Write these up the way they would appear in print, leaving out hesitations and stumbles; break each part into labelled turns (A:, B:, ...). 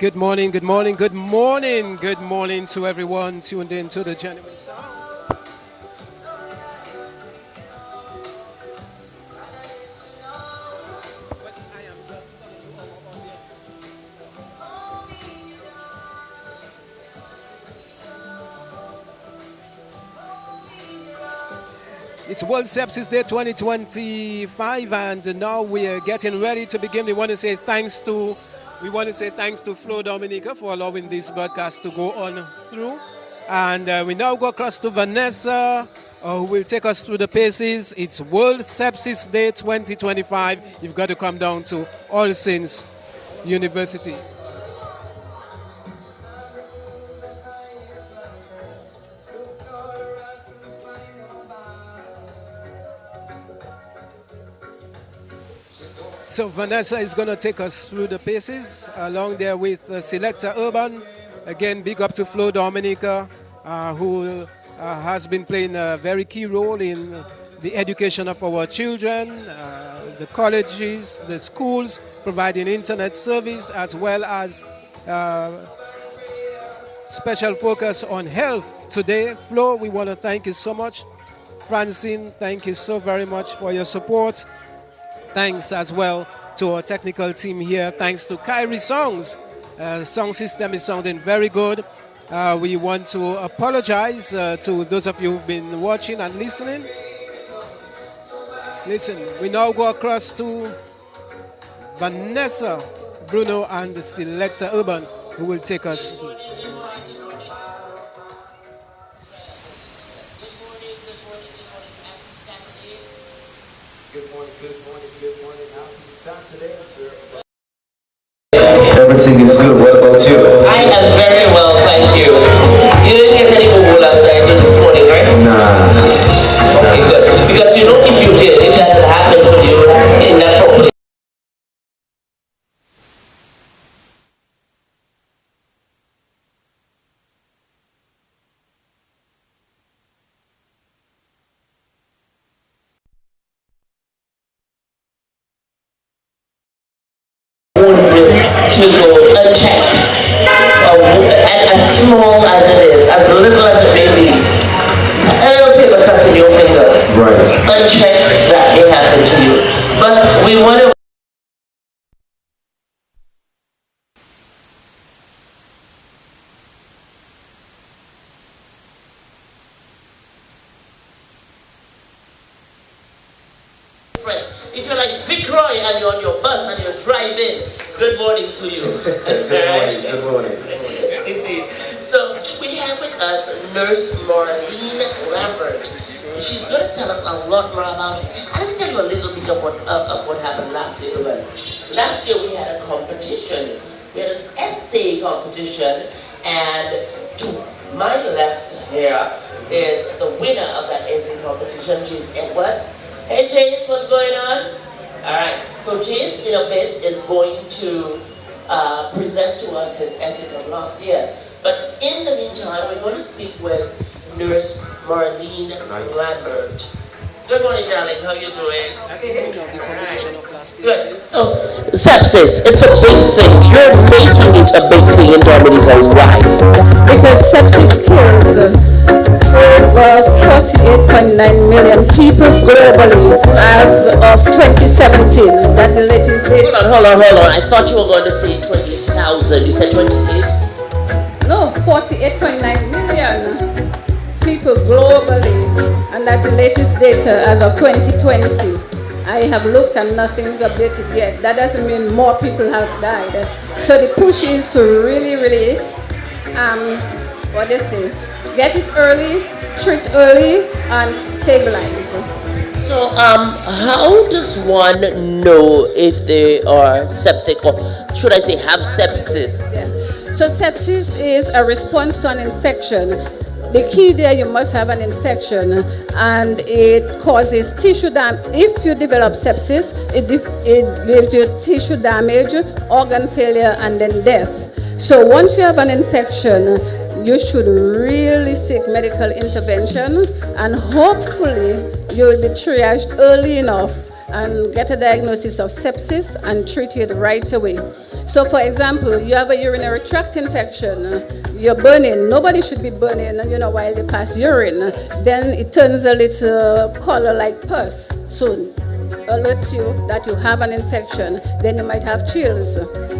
A: Good morning, good morning, good morning, good morning to everyone tuned in to the Genuine Sound. It's World Sepsis Day 2025, and now we are getting ready to begin. We want to say thanks to Flo Dominica for allowing this broadcast to go on through. And we now go across to Vanessa, who will take us through the paces. It's World Sepsis Day 2025. You've got to come down to All Saints University. So Vanessa is going to take us through the paces along there with Selector Urban. Again, big up to Flo Dominica, who has been playing a very key role in the education of our children, the colleges, the schools, providing internet service, as well as special focus on health today. Flo, we want to thank you so much. Francine, thank you so very much for your support. Thanks as well to our technical team here. Thanks to Kyrie Songs. Sound system is sounding very good. We want to apologize to those of you who've been watching and listening. Listen, we now go across to Vanessa, Bruno, and Selector Urban, who will take us through.
B: Everything is good. What about you?
C: I am very well, thank you. You didn't get any more last night this morning, right?
B: Nah.
C: Okay, good. Because you know, if you did, if that had happened to you in that property. To go unchecked, as small as it is, as little as it may be, a little paper cut in your finger,
B: Right.
C: unchecked, that may happen to you. But we want to if you're like Vic Roy and you're on your bus and you're driving, good morning to you.
B: Good morning.
C: Indeed. So we have with us Nurse Marlene Lambert. She's going to tell us a lot more about it. And let me tell you a little bit of what happened last year. Last year we had a competition. We had an essay competition, and to my left here is the winner of that essay competition, James Edwards. Hey James, what's going on? Alright, so James in a bit is going to present to us his essay from last year. But in the meantime, we're going to speak with Nurse Marlene Lambert. Good morning, darling. How are you doing? Good. So, sepsis, it's a big thing. You're making it a big thing in Dominica. Why?
D: Because sepsis kills over 48.9 million people globally as of 2017. That's the latest data.
C: Hold on. I thought you were going to say 20,000. You said 28?
D: No, 48.9 million people globally. And that's the latest data as of 2020. I have looked and nothing's updated yet. That doesn't mean more people have died. So the push is to really, get it early, treat early, and save lives.
C: So, how does one know if they are septic, or should I say have sepsis?
D: Yeah. So sepsis is a response to an infection. The key there, you must have an infection, and it causes tissue damage. If you develop sepsis, it gives you tissue damage, organ failure, and then death. So once you have an infection, you should really seek medical intervention, and hopefully you will be triaged early enough and get a diagnosis of sepsis and treat it right away. So, for example, you have a urinary tract infection, you're burning. Nobody should be burning, while they pass urine. Then it turns a little color like pus. So, alert you that you have an infection, then you might have chills.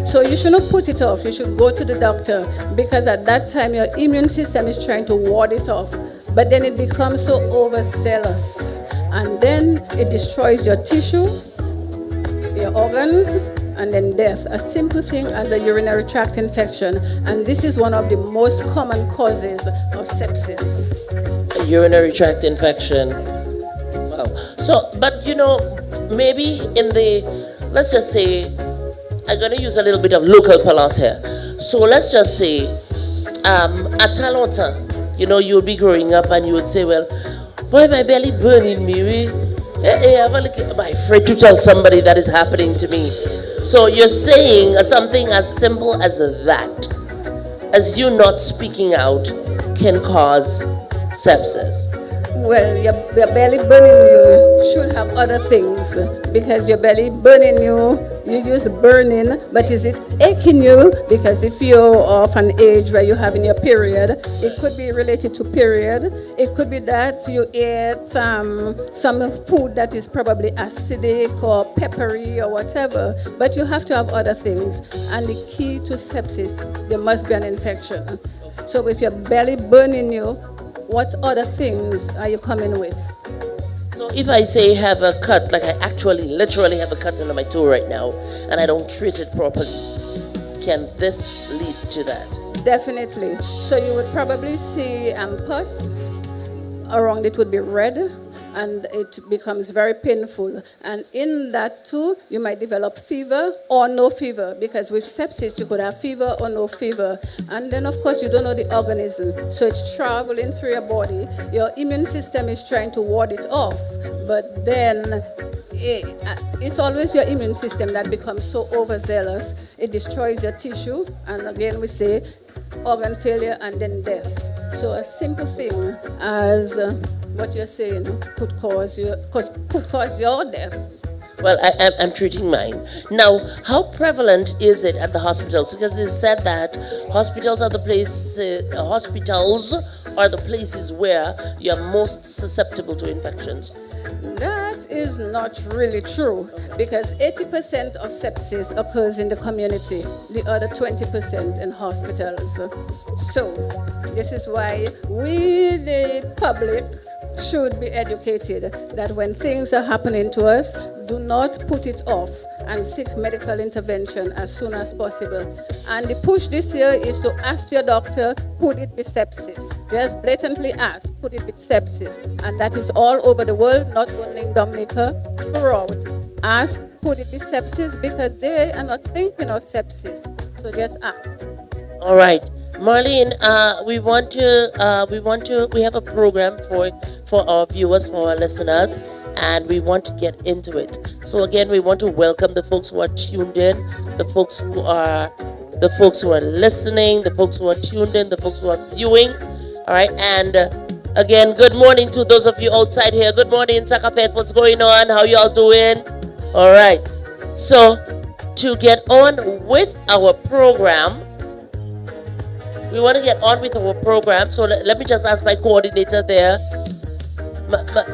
D: So you shouldn't put it off. You should go to the doctor because at that time your immune system is trying to ward it off. But then it becomes so overzealous, and then it destroys your tissue, your organs, and then death. A simple thing as a urinary tract infection, and this is one of the most common causes of sepsis.
C: A urinary tract infection. Wow. So, but maybe let's just say, I'm going to use a little bit of local parlance here. So let's just say, at Talonta, you would be growing up and you would say, well, why my belly burning me? I'm afraid to tell somebody that is happening to me. So you're saying something as simple as that, as you not speaking out, can cause sepsis.
D: Well, your belly burning you should have other things, because your belly burning you use burning, but is it aching you? Because if you're of an age where you're having your period, it could be related to period. It could be that you ate some food that is probably acidic or peppery or whatever, but you have to have other things. And the key to sepsis, there must be an infection. So if your belly burning you, what other things are you coming with?
C: So if I say have a cut, like I actually literally have a cut under my toe right now, and I don't treat it properly, can this lead to that?
D: Definitely. So you would probably see pus around it would be red, and it becomes very painful. And in that too, you might develop fever or no fever, because with sepsis, you could have fever or no fever. And then, of course, you don't know the organism. So it's traveling through your body. Your immune system is trying to ward it off. But then it's always your immune system that becomes so overzealous. It destroys your tissue. And again, we say organ failure and then death. So a simple thing as what you're saying could cause your death.
C: Well, I'm treating mine. Now, how prevalent is it at the hospitals? Because it's said that hospitals are the places where you're most susceptible to infections.
D: That is not really true, because 80% of sepsis occurs in the community, the other 20% in hospitals. So, this is why we, the public, should be educated that when things are happening to us, do not put it off and seek medical intervention as soon as possible. And the push this year is to ask your doctor, could it be sepsis? Just blatantly ask, could it be sepsis? And that is all over the world, not only in Dominica, throughout. Ask, could it be sepsis? Because they are not thinking of sepsis. So just ask.
C: All right, Marlene, we have a program for our viewers, for our listeners, and we want to get into it. So again, we want to welcome the folks who are tuned in, the folks who are listening, the folks who are tuned in, the folks who are viewing. All right, and again, good morning to those of you outside here. Good morning, Sakapet. What's going on? How y'all doing? All right. So to get on with our program. We want to get on with our program, so let me just ask my coordinator there,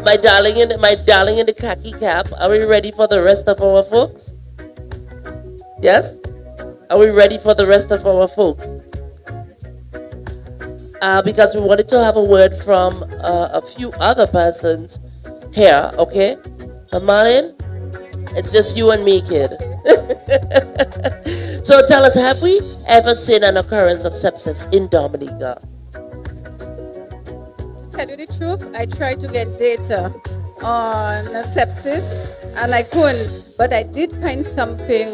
C: my darling in the khaki cap. Are we ready for the rest of our folks? Yes? Are we ready for the rest of our folks? Because we wanted to have a word from a few other persons here. Okay, Marlene, it's just you and me, kid. So tell us, have we ever seen an occurrence of sepsis in Dominica?
D: To tell you the truth, I tried to get data on sepsis and I couldn't, but I did find something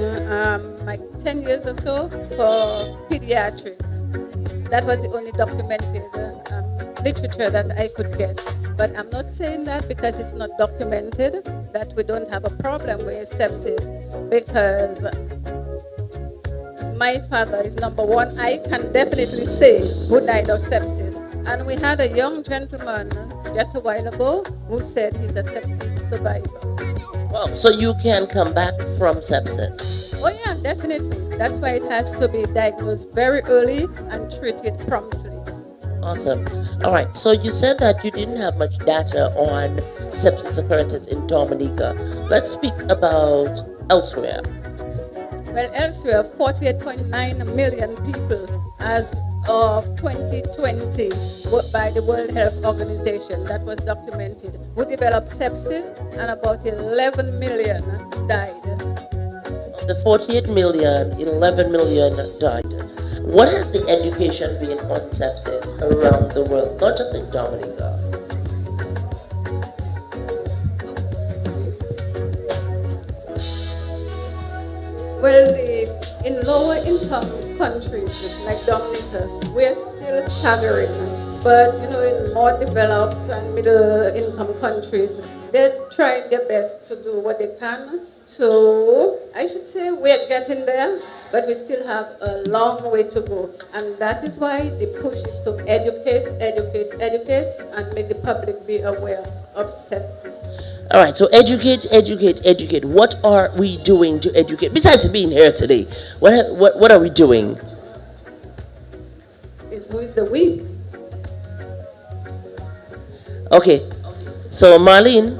D: like 10 years or so for pediatrics. That was the only documented literature that I could get. But I'm not saying that because it's not documented that we don't have a problem with sepsis, because my father is number one. I can definitely say who died of sepsis. And we had a young gentleman just a while ago who said he's a sepsis survivor.
C: Wow. So you can come back from sepsis.
D: Oh yeah, definitely. That's why it has to be diagnosed very early and treated promptly.
C: Awesome. All right. So you said that you didn't have much data on sepsis occurrences in Dominica. Let's speak about elsewhere.
D: Well, elsewhere, 48.9 million people as of 2020 by the World Health Organization that was documented who developed sepsis, and about 11 million died.
C: Of the 48 million, 11 million died. What has the education been on sepsis around the world, not just in Dominica?
D: Well, in lower income countries like Dominica, we're still staggering. But in more developed and middle income countries, they're trying their best to do what they can. So I should say we're getting there, but we still have a long way to go. And that is why the push is to educate, educate, educate, and make the public be aware of sepsis.
C: All right, so educate, educate, educate. What are we doing to educate? Besides being here today, what are we doing?
D: Who is the we?
C: Okay, so Marlene,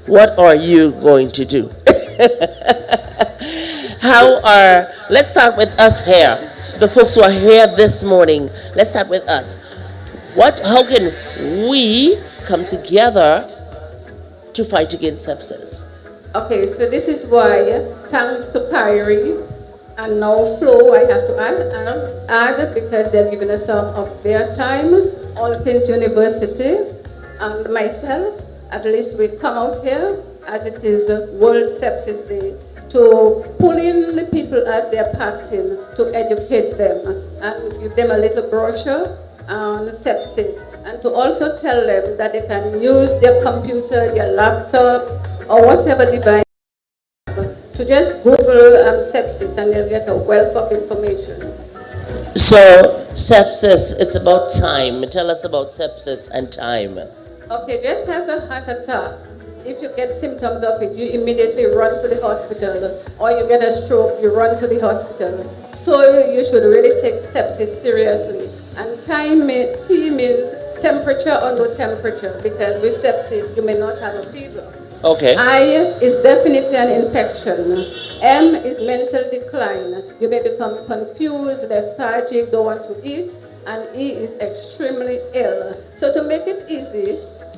C: what are you going to do? Let's start with us here, the folks who are here this morning. Let's start with us. How can we come together to fight against sepsis?
D: Okay, so this is why, thanks to Kyrie and now Flo, I have to add because they're giving us some of their time, all since university, and myself, at least we come out here as it is World Sepsis Day to pull in the people as they're passing, to educate them and give them a little brochure on sepsis, and to also tell them that they can use their computer, their laptop, or whatever device to just Google sepsis and they'll get a wealth of information.
C: So, sepsis, it's about time. Tell us about sepsis and time.
D: Okay, just as a heart attack, if you get symptoms of it, you immediately run to the hospital, or you get a stroke, you run to the hospital. So you should really take sepsis seriously. And T means temperature or no temperature, because with sepsis you may not have a fever.
C: Okay.
D: I is definitely an infection. M is mental decline. You may become confused, lethargic, don't want to eat. And E is extremely ill. So to make it easy,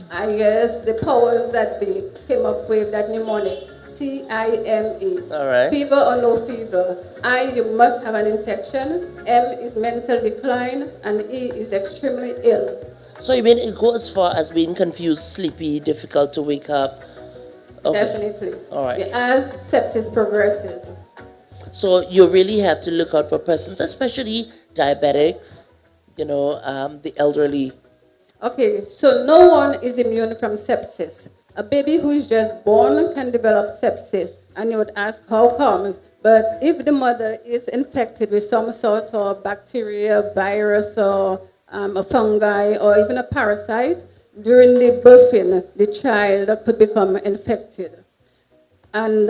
D: I guess the powers that be came up with that mnemonic. T-I-M-E.
C: All right.
D: Fever or no fever. I, you must have an infection. M is mental decline. And E is extremely ill.
C: So you mean it goes as far as being confused, sleepy, difficult to wake up? Okay.
D: Definitely.
C: All right.
D: As sepsis progresses.
C: So you really have to look out for persons, especially diabetics, the elderly.
D: Okay, so no one is immune from sepsis. A baby who is just born can develop sepsis, and you would ask how comes. But if the mother is infected with some sort of bacteria, virus, or a fungi, or even a parasite, during the birthing, the child could become infected. And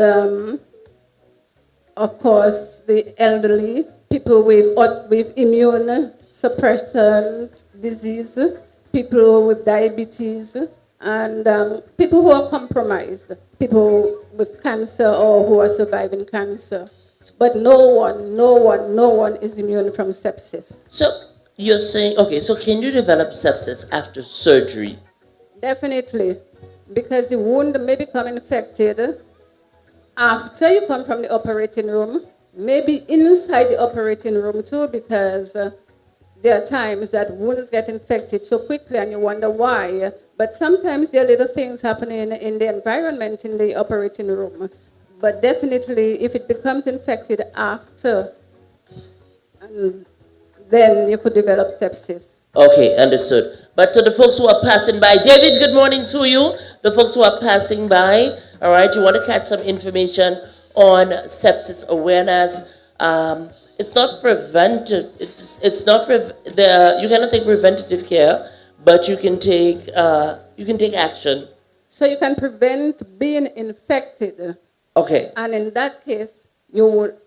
D: of course, the elderly, people with immune suppression disease, people with diabetes, and people who are compromised, people with cancer or who are surviving cancer. But no one is immune from sepsis.
C: So you're saying, okay, so can you develop sepsis after surgery?
D: Definitely, because the wound may become infected after you come from the operating room, maybe inside the operating room too, because there are times that wounds get infected so quickly and you wonder why. But sometimes there are little things happening in the environment in the operating room. But definitely, if it becomes infected after, then you could develop sepsis.
C: Okay, understood. But to the folks who are passing by, David, good morning to you. The folks who are passing by, all right, you want to catch some information on sepsis awareness. It's not preventive. It's not you cannot take preventative care, but you can take action.
D: So you can prevent being infected.
C: Okay.
D: And in that case, you would,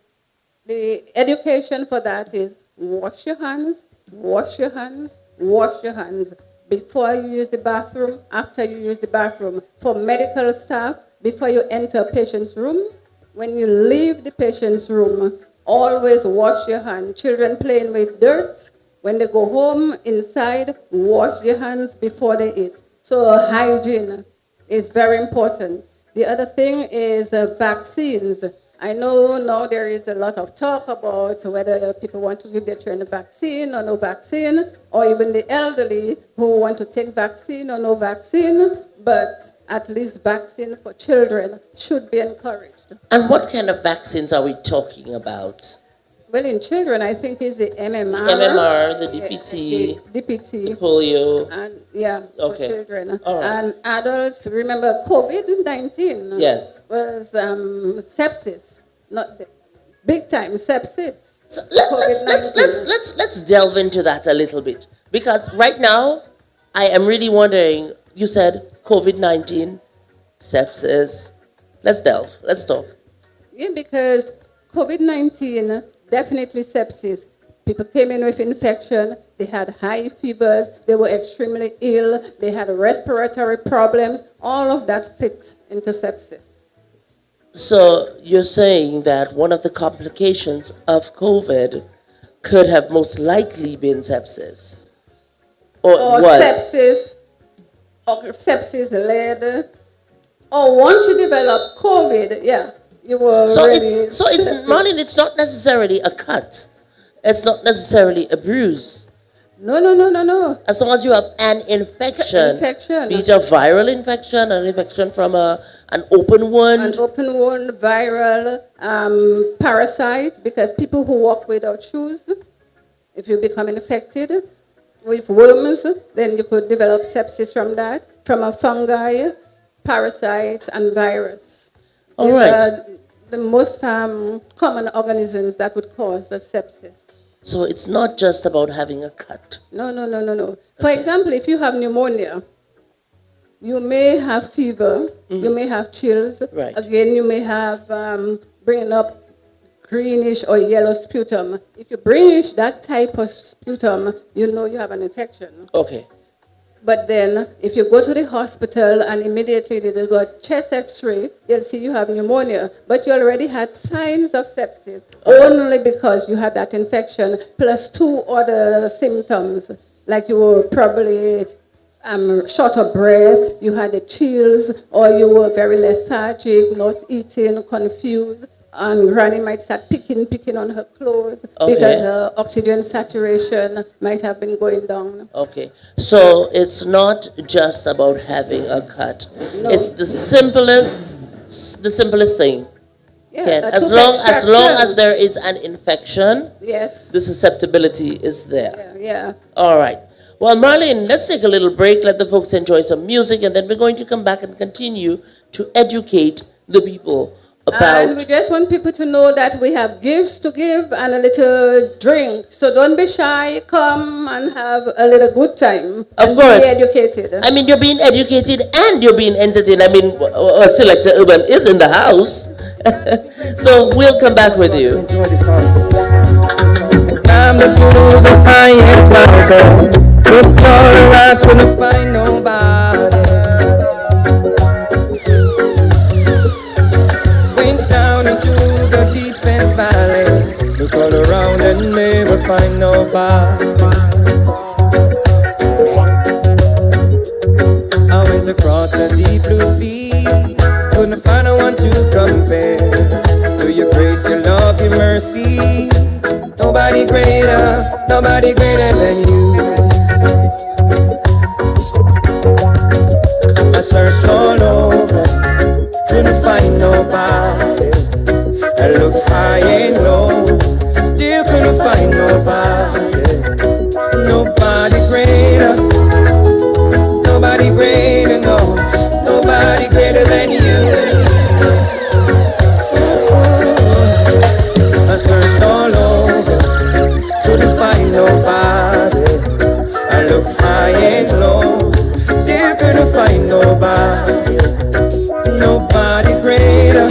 D: the education for that is wash your hands, wash your hands, wash your hands before you use the bathroom, after you use the bathroom. For medical staff, before you enter a patient's room, when you leave the patient's room, always wash your hands. Children playing with dirt, when they go home inside, wash your hands before they eat. So hygiene is very important. The other thing is vaccines. I know now there is a lot of talk about whether people want to give their children a vaccine or no vaccine, or even the elderly who want to take vaccine or no vaccine, but at least vaccine for children should be encouraged.
C: And what kind of vaccines are we talking about?
D: Well, in children, I think it's the MMR.
C: MMR, the DPT,
D: the DPT.
C: the polio.
D: And yeah,
C: Okay.
D: for children.
C: All right.
D: And adults, remember COVID-19
C: Yes.
D: was sepsis, not the big time sepsis.
C: So let's delve into that a little bit, because right now I am really wondering. You said COVID-19, sepsis. Let's delve. Let's talk.
D: Yeah, because COVID-19, definitely sepsis. People came in with infection, they had high fevers, they were extremely ill, they had respiratory problems, all of that fit into sepsis.
C: So you're saying that one of the complications of COVID could have most likely been sepsis,
D: Or
C: was.
D: sepsis led, or once you develop COVID, yeah, you were
C: So
D: really
C: it's
D: septic.
C: Marlene, it's not necessarily a cut. It's not necessarily a bruise.
D: No.
C: As long as you have an infection,
D: Infection.
C: be it a viral infection, an infection from an open wound.
D: An open wound, viral, parasite, because people who walk without shoes, if you become infected with worms, then you could develop sepsis from that, from a fungi, parasites, and virus.
C: All
D: These
C: right.
D: are the most common organisms that would cause the sepsis.
C: So it's not just about having a cut.
D: No. For example, if you have pneumonia, you may have fever, you may have chills.
C: Right.
D: Again, you may have bringing up greenish or yellow sputum. If you greenish that type of sputum, you know you have an infection.
C: Okay.
D: But then, if you go to the hospital and immediately they do a chest X-ray, they'll see you have pneumonia. But you already had signs of sepsis only because you had that infection, plus 2 other symptoms, like you were probably short of breath, you had the chills, or you were very lethargic, not eating, confused. And Granny might start picking on her clothes because her oxygen saturation might have been going down.
C: Okay. So it's not just about having a cut.
D: No.
C: It's the simplest thing.
D: Yeah,
C: Ken.
D: a
C: As
D: tooth
C: long as
D: extraction.
C: there is an infection,
D: Yes.
C: the susceptibility is there.
D: Yeah.
C: All right. Well, Marlene, let's take a little break, let the folks enjoy some music, and then we're going to come back and continue to educate the people
D: And we
C: about.
D: just want people to know that we have gifts to give and a little drink. So don't be shy. Come and have a little good time.
C: Of
D: and
C: course.
D: Be educated.
C: I mean, you're being educated and you're being entertained. I mean, Selector Urban is in the house. So we'll come back with you.
E: Enjoy the song. Climbed up to the highest mountain. Looked all around, couldn't find nobody. Went down into the deepest valley. Looked all around and never find nobody. I went across the deep blue sea. Couldn't find no one to compare to your grace, your love, your mercy. Nobody greater than you. I searched all over, couldn't find nobody. I looked high and low, still couldn't find nobody. Nobody greater, no, nobody greater than you. I searched all over, couldn't find nobody. I looked high and low, still couldn't find nobody. Nobody greater,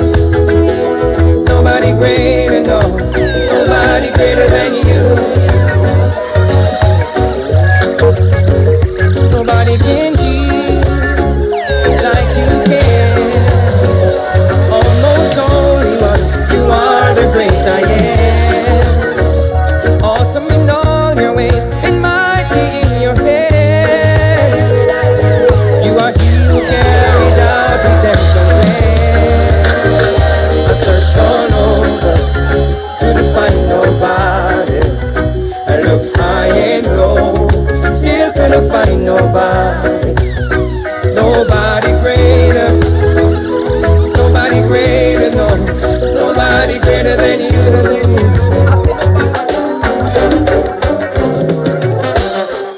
E: nobody greater, no, nobody greater than you. Nobody can heal like you can. Almost only one, you are the great I am. Awesome in all your ways, and mighty in your hand. You are he who carried out redemption plan. I searched all over, couldn't find nobody. I looked high and low, still couldn't find nobody. Nobody greater, nobody greater, no, nobody greater than you.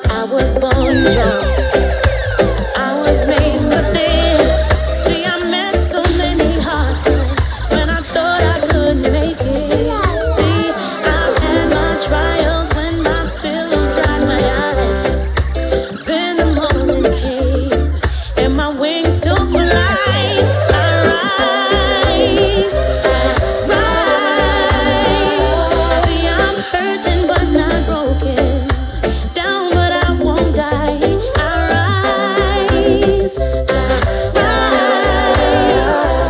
F: I was born strong. I was made for this. See, I met so many hearts when I thought I couldn't make it. See, I've had my trials when my pillow dried my eyes. Then the morning came and my wings took flight. I rise, see, I'm hurting but not broken. Down but I won't die. I rise,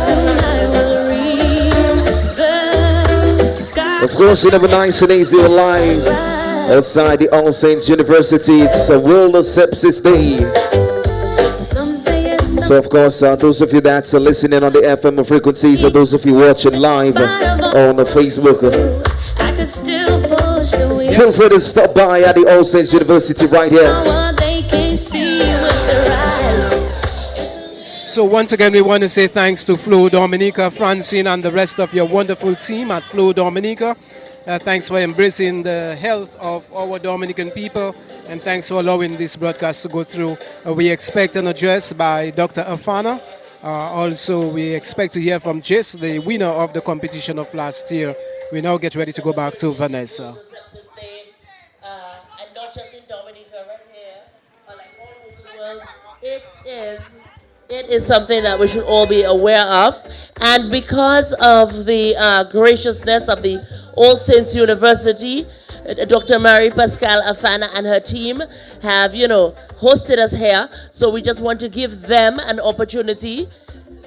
F: soon I will reach the sky.
B: Of course, you never nice and easy live outside the All Saints University. It's a World of Sepsis Day.
F: Some say it's
B: So, of course, those of you that's listening on the FM frequencies, or those of you watching live on the Facebook,
F: I could still push the wheel.
B: feel free to stop by at the All Saints University right here.
F: What they can't see with their eyes.
A: So once again, we want to say thanks to Flo Dominica, Francine, and the rest of your wonderful team at Flo Dominica. Thanks for embracing the health of our Dominican people, and thanks for allowing this broadcast to go through. We expect an address by Dr. Afana. Also, we expect to hear from Jess, the winner of the competition of last year. We now get ready to go back to Vanessa.
C: Sepsis Day, and not just in Dominica, right here, but like all over the world. It is something that we should all be aware of, and because of the graciousness of the All Saints University, Dr. Marie Pascal Afana and her team have, hosted us here. So we just want to give them an opportunity.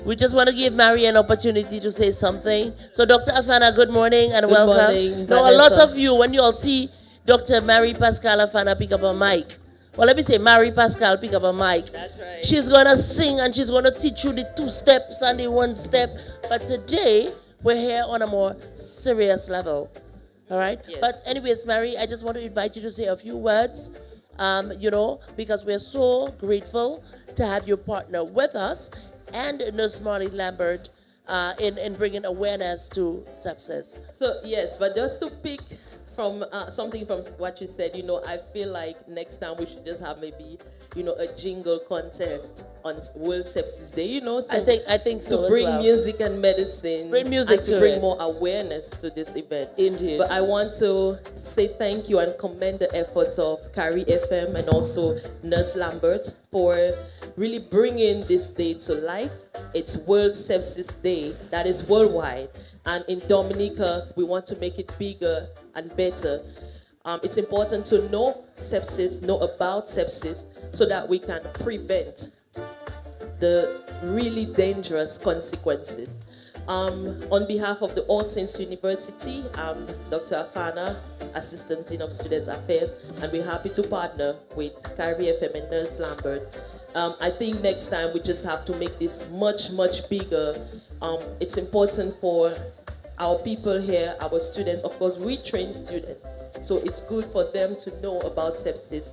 C: We just want to give Marie an opportunity to say something. So Dr. Afana, good morning and welcome.
G: morning,
C: Now, a lot
G: Vanessa.
C: of you, when you all see Dr. Marie Pascal Afana pick up a mic, well, let me say Marie Pascal pick up a mic.
G: That's right.
C: She's going to sing and she's going to teach you the 2 steps and the 1 step. But today, we're here on a more serious level. All right?
G: Yes.
C: But anyways, Marie, I just want to invite you to say a few words, because we're so grateful to have you partner with us and Nurse Marlene Lambert in bringing awareness to sepsis.
G: So yes, but just to pick from something from what you said, I feel like next time we should just have maybe, a jingle contest on World Sepsis Day, to,
C: I think so
G: to
C: as
G: bring
C: well.
G: music and medicine,
C: Bring music
G: and
C: to
G: to bring
C: it.
G: more awareness to this event.
C: Indeed.
G: But I want to say thank you and commend the efforts of Carrie FM and also Nurse Lambert for really bringing this day to life. It's World Sepsis Day, that is worldwide. And in Dominica, we want to make it bigger and better. It's important to know sepsis, know about sepsis, so that we can prevent the really dangerous consequences. On behalf of the All Saints University, I'm Dr. Afana, Assistant Dean of Student Affairs, and we're happy to partner with Carrie FM and Nurse Lambert. I think next time we just have to make this much, much bigger. It's important for our people here, our students. Of course, we train students, so it's good for them to know about sepsis.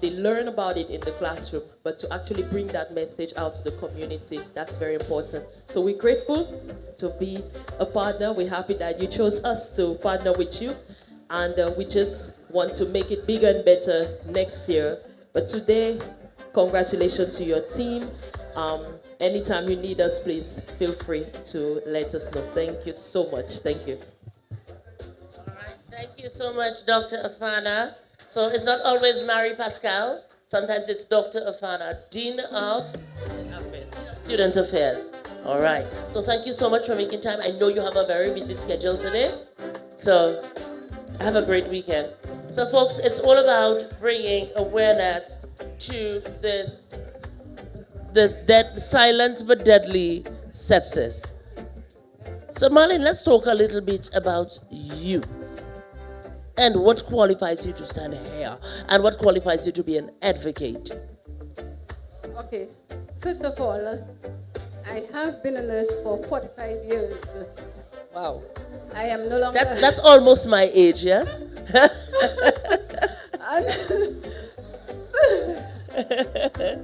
G: They learn about it in the classroom, but to actually bring that message out to the community, that's very important. So we're grateful to be a partner. We're happy that you chose us to partner with you, and we just want to make it bigger and better next year. But today, congratulations to your team. Anytime you need us, please feel free to let us know. Thank you so much. Thank you.
C: All right. Thank you so much, Dr. Afana. So it's not always Marie Pascal. Sometimes it's Dr. Afana, Dean of Student Affairs. All right. So thank you so much for making time. I know you have a very busy schedule today. So have a great weekend. So folks, it's all about bringing awareness to this silent but deadly sepsis. So Marlene, let's talk a little bit about you and what qualifies you to stand here and what qualifies you to be an advocate.
D: Okay, first of all, I have been a nurse for 45 years.
C: Wow.
D: I am no longer...
C: That's almost my age, yes?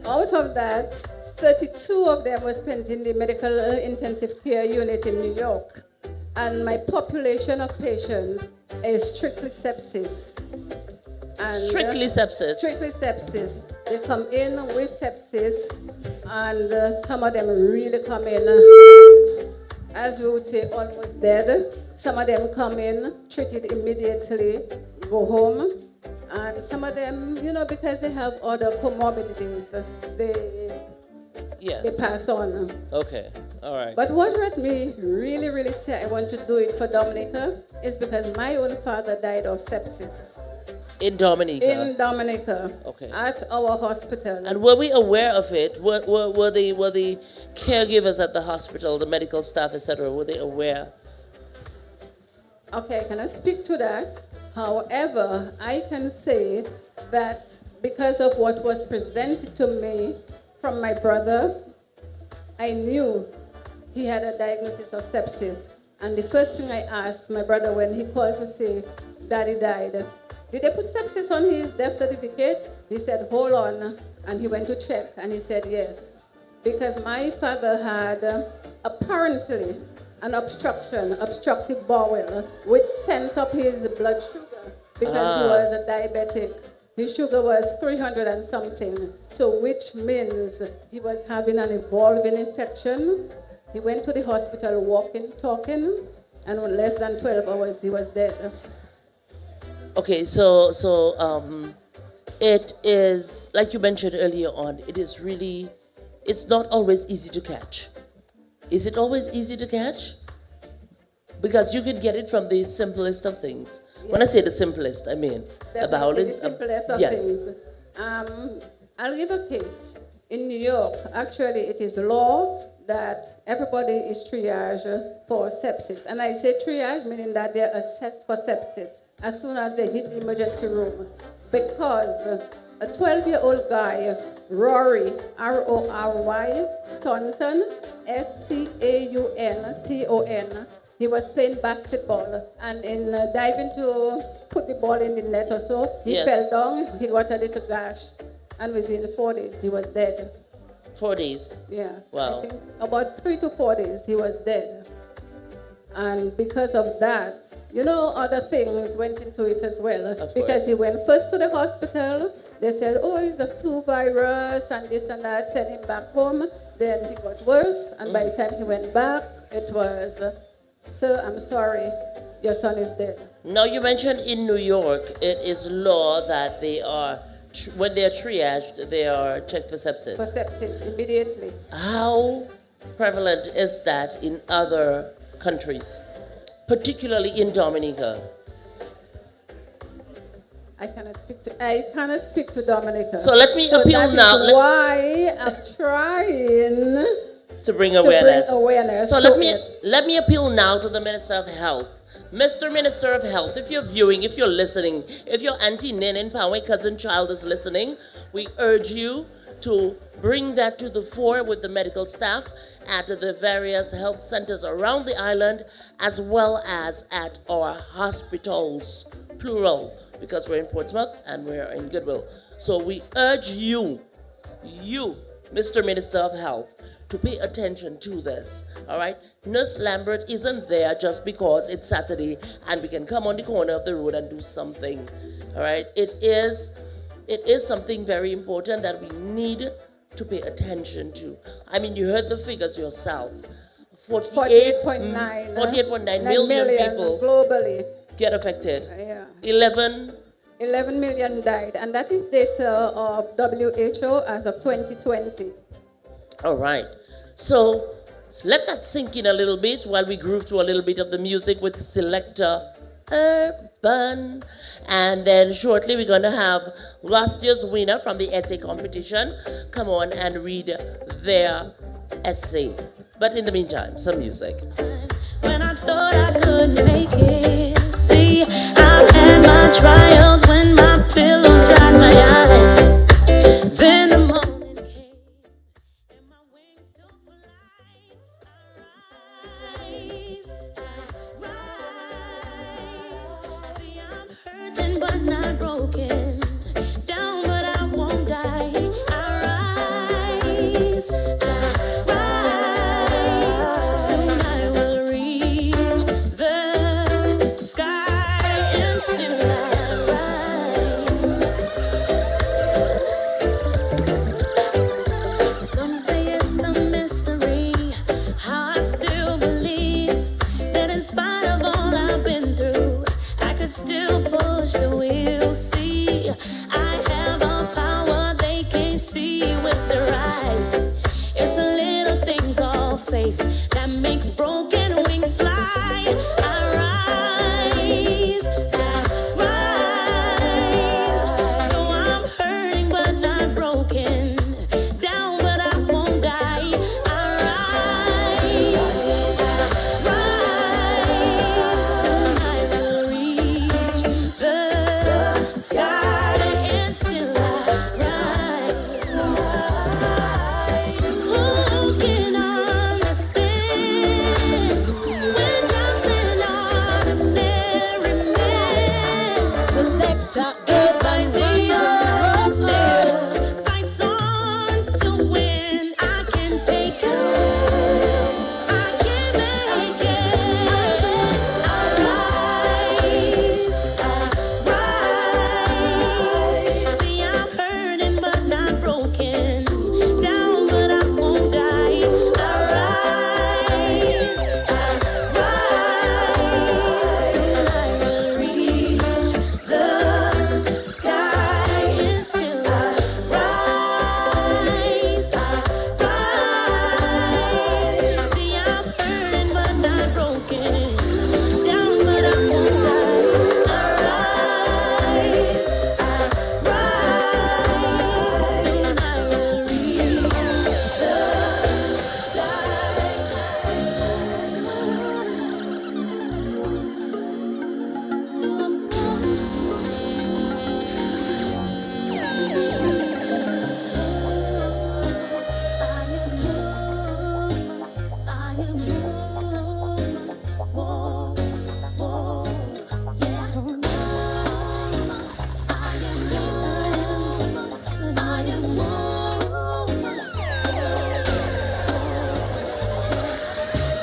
D: Out of that, 32 of them were spent in the medical intensive care unit in New York. And my population of patients is strictly sepsis. And,
C: Strictly sepsis.
D: Strictly sepsis. They come in with sepsis, and some of them really come in, as we would say, almost dead. Some of them come in, treated immediately, go home. And some of them, because they have other comorbidities, they pass on.
C: Okay, all right.
D: But what made me really, really say I want to do it for Dominica is because my own father died of sepsis.
C: In Dominica?
D: In Dominica.
C: Okay.
D: At our hospital.
C: And were we aware of it? Were the caregivers at the hospital, the medical staff, etc., were they aware?
D: Okay, can I speak to that? However, I can say that because of what was presented to me from my brother, I knew he had a diagnosis of sepsis. And the first thing I asked my brother when he called to say, Daddy died, did they put sepsis on his death certificate? He said, hold on. And he went to check, and he said, yes. Because my father had apparently an obstructive bowel, which sent up his blood sugar because he was a diabetic. His sugar was 300 and something, so which means he was having an evolving infection. He went to the hospital walking, talking, and in less than 12 hours he was dead.
C: Okay, so it is, like you mentioned earlier on, it's not always easy to catch. Is it always easy to catch? Because you can get it from the simplest of things. Yes. When I say the simplest, I mean
D: the simplest of things. I'll give a case. In New York, actually, it is law that everybody is triaged for sepsis. And I say triage, meaning that they're assessed for sepsis as soon as they hit the emergency room. Because a 12-year-old guy, Rory, R-O-R-Y, Staunton, S-T-A-U-N-T-O-N, he was playing basketball, and in diving to put the ball in the net or so, he fell down, he got a little gash, and within 4 days, he was dead.
C: 4 days?
D: Yeah.
C: Wow.
D: I think about 3 to 4 days, he was dead. And because of that, other things went into it as well.
C: Of
D: because
C: course.
D: he went first to the hospital, they said, oh, it's a flu virus, and this and that, sent him back home. Then he got worse, and by the time he went back, it was, sir, I'm sorry, your son is dead.
C: Now, you mentioned in New York, it is law that they are, when they're triaged, they are checked for sepsis.
D: For sepsis, immediately.
C: How prevalent is that in other countries, particularly in Dominica?
D: I cannot speak to Dominica.
C: So let me appeal now.
D: That's why I'm trying
C: to bring awareness. So let me appeal now to the Minister of Health. Mr. Minister of Health, if you're viewing, if you're listening, if your Auntie Nin and Poway cousin child is listening, we urge you to bring that to the fore with the medical staff at the various health centers around the island, as well as at our hospitals, plural, because we're in Portsmouth and we're in Goodwill. So we urge you, Mr. Minister of Health, to pay attention to this, all right? Nurse Lambert isn't there just because it's Saturday and we can come on the corner of the road and do something, all right? It is something very important that we need to pay attention to. I mean, you heard the figures yourself. 48.9 million people
D: globally
C: get affected.
D: Yeah.
C: 11
D: million died, and that is data of WHO as of 2020.
C: All right. So So let that sink in a little bit while we groove to a little bit of the music with Selector Urban. And then shortly we're going to have last year's winner from the essay competition come on and read their essay. But in the meantime, some music.
F: When I thought I couldn't make it, see, I've had my trials when my pillows dried my eyes. Then the morning came and my wings took flight. I rise. See, I'm hurting but not broken, down but I won't die. I rise. Soon I will reach the sky and still I rise. Some say it's a mystery how I still believe that in spite of all I've been through, I could still push the wheel. See, I have a power they can't see with their eyes. It's a little thing called faith that makes broken wings fly. I rise, though I'm hurting but not broken, down but I won't die. I rise, soon I will reach the sky and still I rise. Who can understand? We're just an ordinary man. Selector Urban fights on to win. I can take it. I can make it. I rise. See, I'm hurting but not broken, down but I won't die. I rise. Soon I will reach the sky and still I rise. See, I'm hurting but not broken, down but I won't die. I rise. Soon I will reach the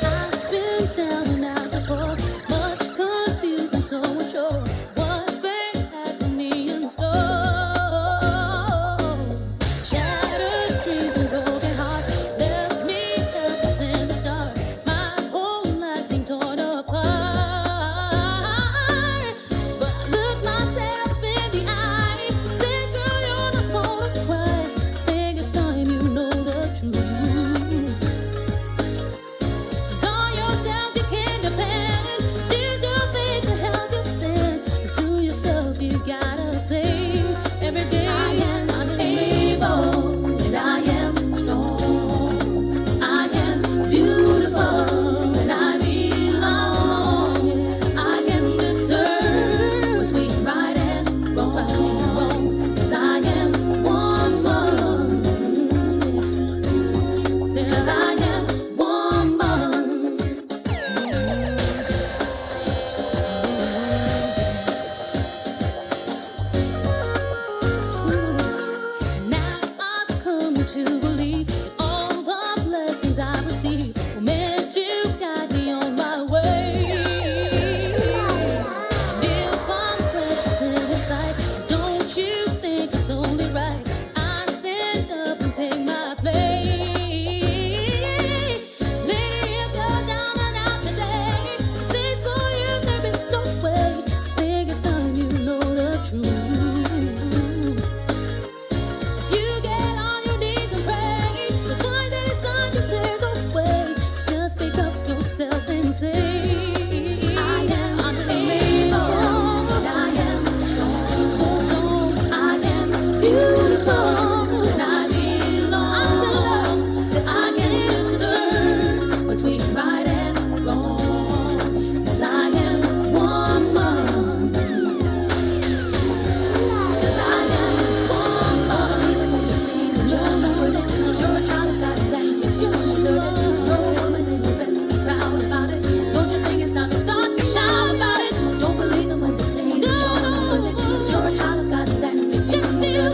F: I've been down and out before, much confusion, so unsure what fate had for me in store. Shattered dreams and broken hearts left me helpless in the dark. My whole life seemed torn apart. But I looked myself in the eye, said, "Girl, you're not gonna cry. Think it's time you know the truth. 'Cause on yourself you can depend. Steers your faith to help you stand. To yourself you gotta say every day, I am able and I am strong. I am beautiful and I belong. I can discern between right and wrong. 'Cause I am woman. Says I am woman. beautiful, and I belong. Say I can discern between right and wrong, 'cause I am woman. 'Cause I am woman. You're a child of God, and you deserve it. You're a woman, and you best be proud about it. Don't you think it's time to start to shout about it? Don't believe them when they say that you're nothing. 'Cause you're a child of God, and you deserve it. You're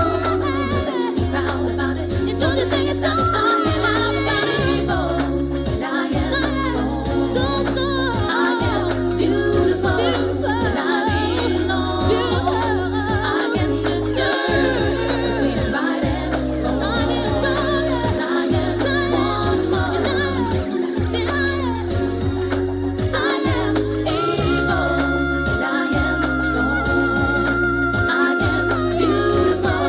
F: a woman, and you best be proud about it. And don't you think it's time to start to shout about it? And I am strong, so strong. I am beautiful, and I belong. I can discern between right and wrong. 'Cause I am woman. Say I am able, and I am strong. I am beautiful,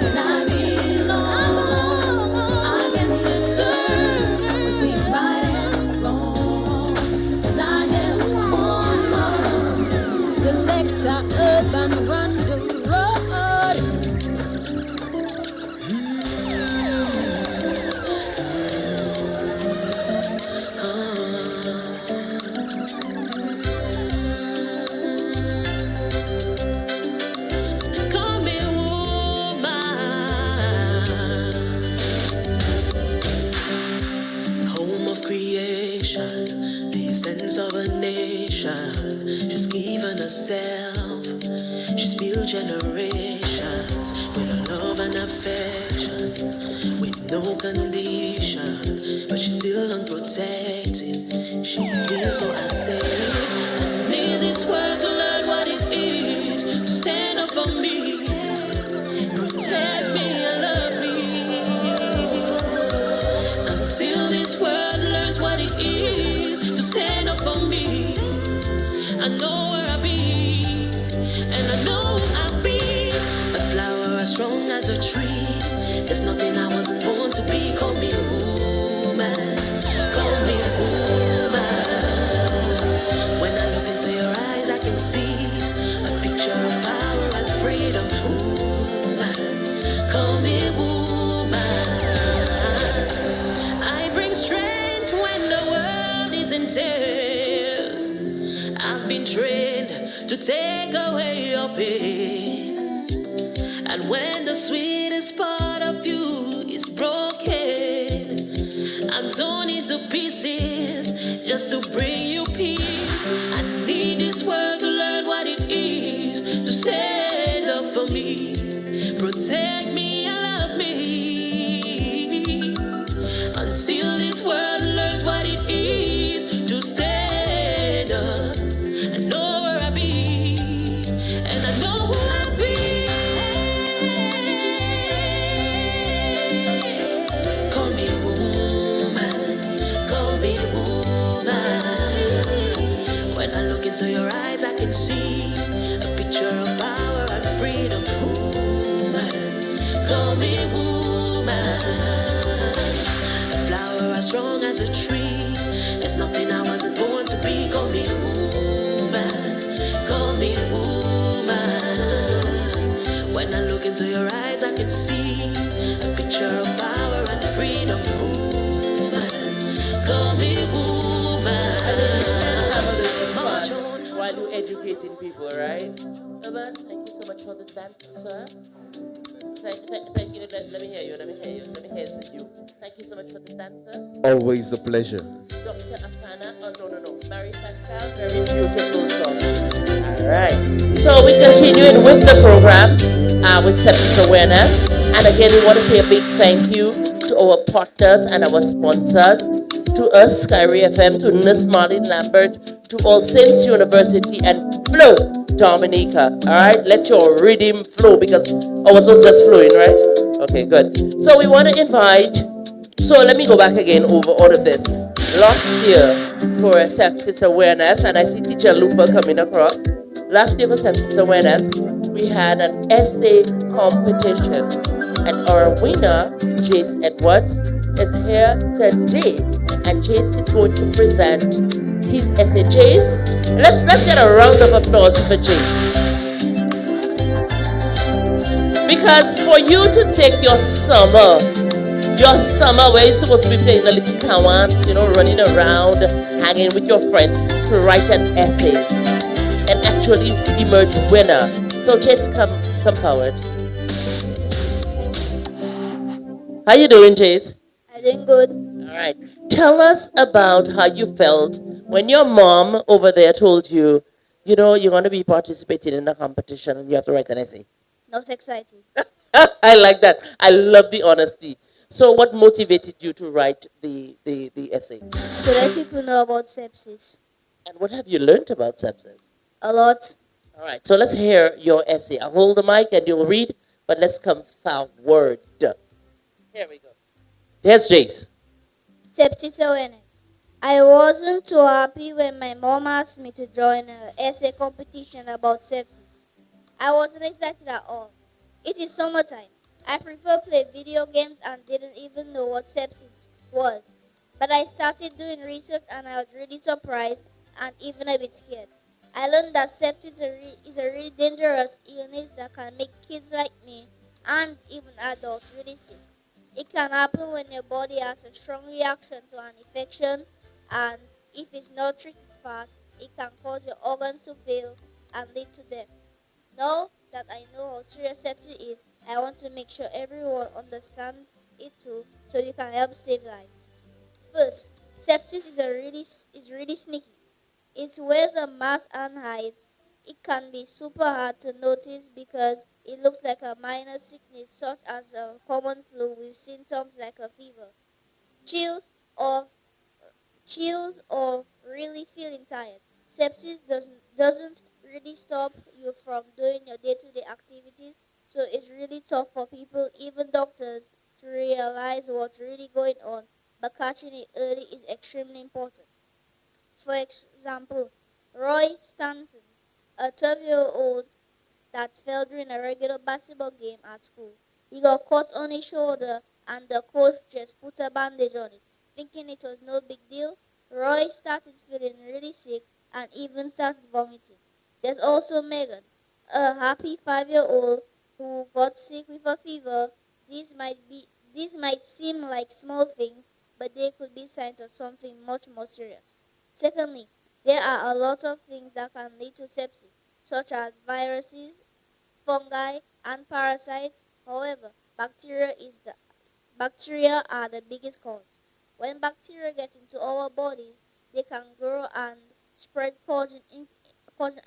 F: and I belong. I can discern between right and wrong. 'Cause I am woman. Selector urban run the road. Call me woman, home of creation, the essence of a nation. She's given herself, she's built generations with her love and affection, with no condition, but she's still unprotected. She's here, so I say, I need this world to learn what it is to stand up for me, protect me and love me. Until this world learns what it is to stand up for me, I know where I'll be, and I know I'll be a flower as strong as a tree. There's nothing I wasn't born to be. Call me woman, call me woman. When I look into your eyes, I can see a picture of power and freedom. Woman, call me woman. I bring strength when the world is in tears. I've been trained to take away your pain. And when the sweetest part of you is broken, I'm torn into pieces just to bring you peace. I need this world to learn what it is to stand up for me, protect me and love me. Until this world learns what it is to stand up, I know where I'll be, and I know who I'll be. Call me woman, call me woman. When I look into your eyes, I can see a picture of power and freedom. Woman, call me woman. A flower as strong as a tree. There's nothing I wasn't born to be. Call me woman, call me woman. When I look into your eyes, I can see a picture of power and freedom. Woman, call me woman. March on.
C: While you educating people, right? Urban, thank you so much for this dance, sir. Thank you. Let me hear you. Let me hear you. Let me hear you. Thank you so much for this dance, sir.
B: Always a pleasure.
C: Dr. Afana. Oh, no. Marie Pascal. Very beautiful song. All right. So we continuing with the program with sepsis awareness. And again, we want to say a big thank you to our partners and our sponsors, to us, Kyrie FM, to Nurse Marlene Lambert, to All Saints University, and Flow Dominica. All right, let your rhythm flow, because ours was just flowing, right? Okay, good. So we want to invite. So let me go back again over all of this. Last year for sepsis awareness, and I see Teacher Lupa coming across. Last year for sepsis awareness, we had an essay competition, and our winner, Jace Edwards, is here today, and Jace is going to present his essay. Jace, let's get a round of applause for Jace. Because for you to take your summer where you're supposed to be playing the little cowards, running around, hanging with your friends, to write an essay and actually emerge winner. So Chase, come forward. How you doing, Chase?
H: I'm doing good.
C: All right. Tell us about how you felt when your mom over there told you, you're going to be participating in a competition and you have to write an essay.
H: Not excited.
C: I like that. I love the honesty. So, what motivated you to write the essay?
H: To let people know about sepsis.
C: And what have you learned about sepsis?
H: A lot.
C: All right, so let's hear your essay. I'll hold the mic and you'll read, but let's come forward. Here we go. Here's Jace.
H: Sepsis awareness. I wasn't too happy when my mom asked me to join an essay competition about sepsis. I wasn't excited at all. It is summertime. I prefer play video games and didn't even know what sepsis was. But I started doing research and I was really surprised and even a bit scared. I learned that sepsis is a really dangerous illness that can make kids like me and even adults really sick. It can happen when your body has a strong reaction to an infection, and if it's not treated fast, it can cause your organs to fail and lead to death. Now that I know how serious sepsis is, I want to make sure everyone understands it too, so you can help save lives. First, sepsis is really sneaky. It wears a mask and hides. It can be super hard to notice because it looks like a minor sickness such as a common flu with symptoms like a fever, chills, or really feeling tired. Sepsis doesn't really stop you from doing your day-to-day activities, so it's really tough for people, even doctors, to realize what's really going on. But catching it early is extremely important. For example, Roy Stanton, a 12-year-old that fell during a regular basketball game at school. He got caught on his shoulder and the coach just put a bandage on it. Thinking it was no big deal, Roy started feeling really sick and even started vomiting. There's also Megan, a happy 5-year-old who got sick with a fever. These might seem like small things, but they could be signs of something much more serious. Secondly, there are a lot of things that can lead to sepsis, such as viruses, fungi, and parasites. However, bacteria are the biggest cause. When bacteria get into our bodies, they can grow and spread, causing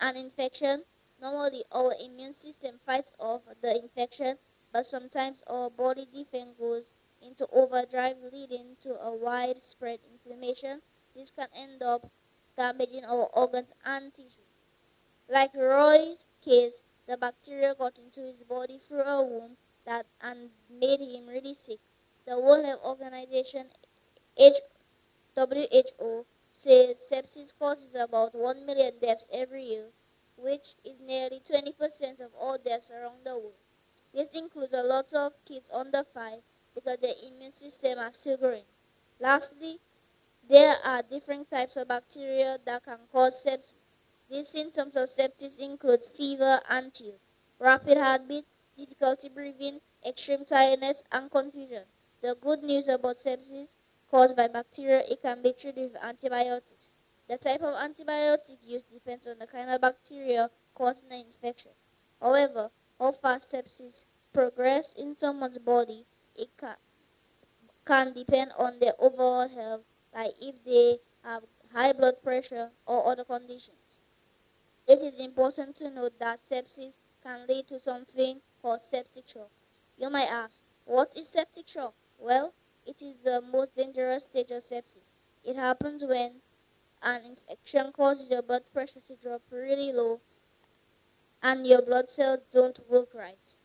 H: an infection. Normally, our immune system fights off the infection, but sometimes our body defense goes into overdrive, leading to a widespread inflammation. This can end up damaging our organs and tissues. Like Roy's case, the bacteria got into his body through a wound and made him really sick. The World Health Organization WHO says sepsis causes about 1 million deaths every year, which is nearly 20% of all deaths around the world. This includes a lot of kids under 5 because their immune system are still growing. Lastly, there are different types of bacteria that can cause sepsis. These symptoms of sepsis include fever and chills, rapid heartbeat, difficulty breathing, extreme tiredness, and confusion. The good news about sepsis caused by bacteria, it can be treated with antibiotics. The type of antibiotic used depends on the kind of bacteria causing the infection. However, how fast sepsis progresses in someone's body, it can depend on their overall health, like if they have high blood pressure or other conditions. It is important to note that sepsis can lead to something called septic shock. You might ask, what is septic shock? Well, it is the most dangerous stage of sepsis. It happens when an infection causes your blood pressure to drop really low and your blood cells don't work right.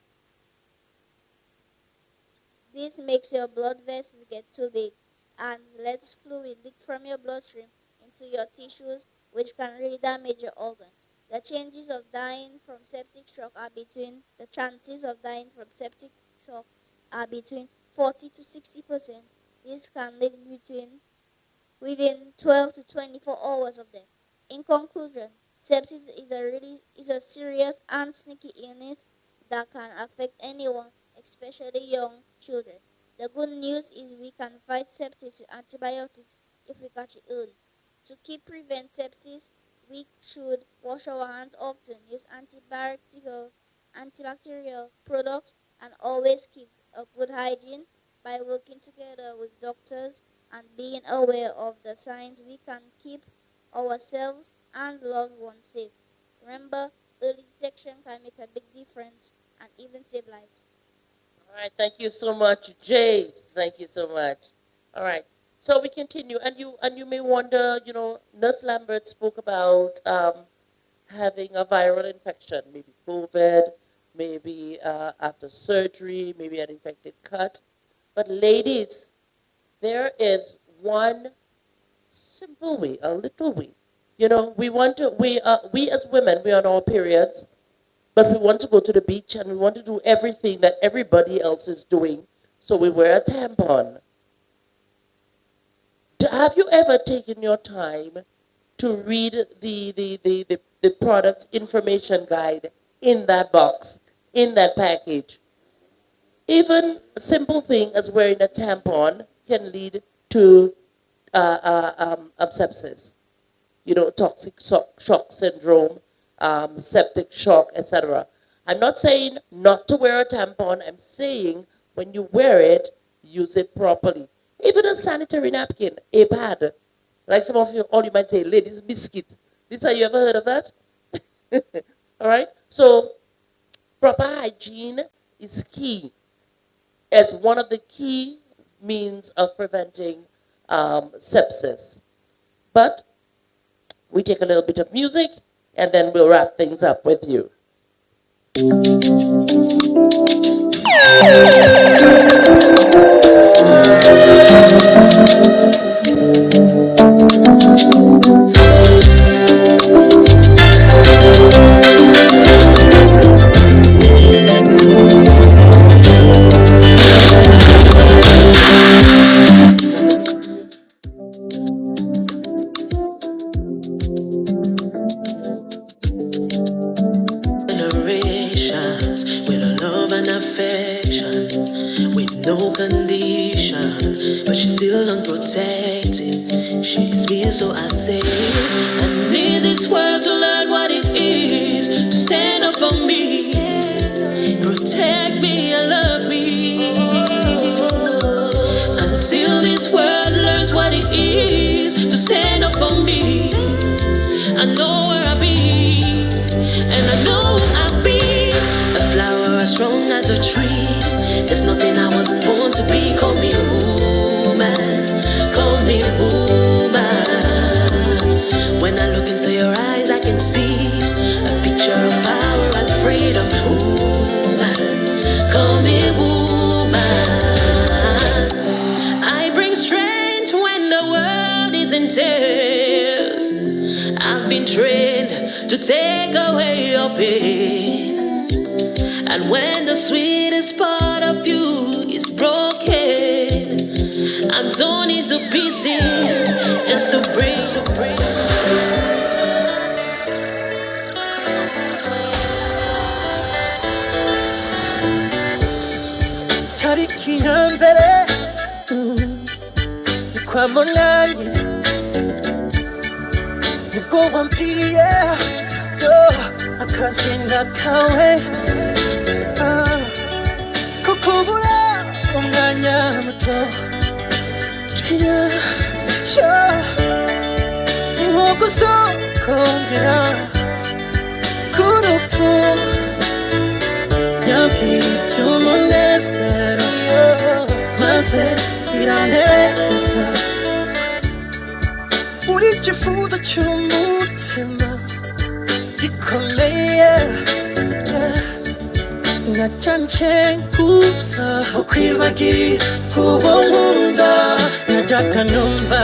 H: This makes your blood vessels get too big and lets fluid leak from your bloodstream into your tissues, which can really damage your organs. The chances of dying from septic shock are between 40 to 60%. This can lead within 12 to 24 hours of death. In conclusion, sepsis is a serious and sneaky illness that can affect anyone, especially young children. The good news is we can fight sepsis with antibiotics if we catch it early. To prevent sepsis, we should wash our hands often, use antibacterial products, and always keep a good hygiene. By working together with doctors and being aware of the signs, we can keep ourselves and loved ones safe. Remember, early detection can make a big difference and even save lives.
C: All right, thank you so much, Jace. Thank you so much. All right, so we continue, and you may wonder, Nurse Lambert spoke about having a viral infection, maybe COVID, maybe after surgery, maybe an infected cut. But ladies, there is one simple way, a little way. We as women, we are on our periods, but we want to go to the beach and we want to do everything that everybody else is doing. So we wear a tampon. Have you ever taken your time to read the product information guide in that box, in that package? Even a simple thing as wearing a tampon can lead to sepsis, toxic shock syndrome, septic shock, etc. I'm not saying not to wear a tampon. I'm saying when you wear it, use it properly. Even a sanitary napkin, a pad. Like some of you, all you might say, ladies biscuit. Lisa, you ever heard of that? All right? So proper hygiene is key as one of the key means of preventing sepsis. But we take a little bit of music and then we'll wrap things up with you.
F: So I say, I need this world to learn what it is to stand up for me, protect me and love me. Until this world learns what it is to stand up for me, I know where I'll be, and I know I'll be a flower as strong as a tree. There's nothing I wasn't born to be. Call me woman, call me woman. When I look into your eyes, I can see a picture of power and freedom. Woman, call me woman. I bring strength when the world is in tears. I've been trained to take away your pain. And when the sweetest part of you is broken, I'm torn into pieces just to bring.
E: tariki mbere kwa monanye nibwo wampiriye akazina kawe kukubura umwanya muto nko gusokongera kurupfu yambwiye iby'umunezero maze biranezeza uri ikifuzo cy'umutima gikomeye nacyanje nkura ukwibagirira uwo nkunda najyaga numva